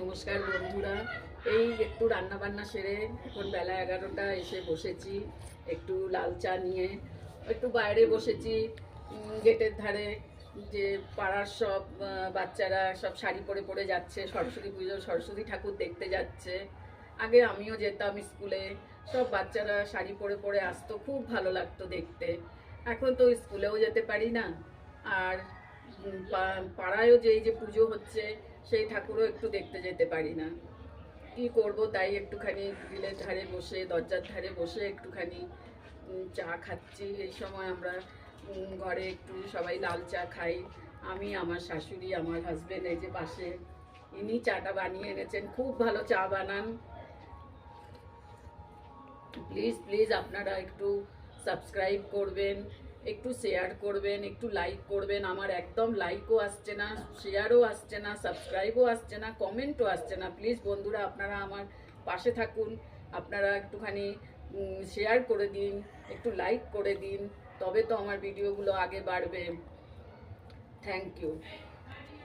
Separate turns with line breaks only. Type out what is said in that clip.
নমস্কার বন্ধুরা। এই একটু রান্না বান্না সেরে এখন বেলা 11টা এসে বসেছি একটু লাল চা নিয়ে। একটু বাইরে বসেছি গেটের ধারে, যে পাড়ার সব বাচ্চারা সব শাড়ি পরে পরে যাচ্ছে, সরস্বতী পুজো সরস্বতী ঠাকুর দেখতে যাচ্ছে। আগে আমিও যেতাম স্কুলে, সব বাচ্চারা শাড়ি পরে পরে আসতো, খুব ভালো লাগতো দেখতে। এখন তো স্কুলেও যেতে পারি না, আর পাড়ায়ও যেই যে পুজো হচ্ছে সেই ঠাকুরও একটু দেখতে যেতে পারি না। কি করব, তাই একটুখানি গ্রিলের ধারে বসে, দরজার ধারে বসে একটুখানি চা খাচ্ছি। এই সময় আমরা ঘরে একটু সবাই লাল চা খাই। আমি, আমার শাশুড়ি, আমার হাজবেন্ড এই যে পাশে, ইনি চাটা বানিয়ে এনেছেন, খুব ভালো চা বানান। প্লিজ প্লিজ আপনারা একটু সাবস্ক্রাইব করবেন, একটু শেয়ার করবেন, একটু লাইক করবেন। আমার একদম লাইকও আসছে না, শেয়ারও আসছে না, সাবস্ক্রাইবও আসছে না, কমেন্টও আসছে না। প্লিজ বন্ধুরা, আপনারা আমার পাশে থাকুন, আপনারা একটুখানি শেয়ার করে দিন, একটু লাইক করে দিন, তবে তো আমার ভিডিওগুলো আগে বাড়বে। Thank you.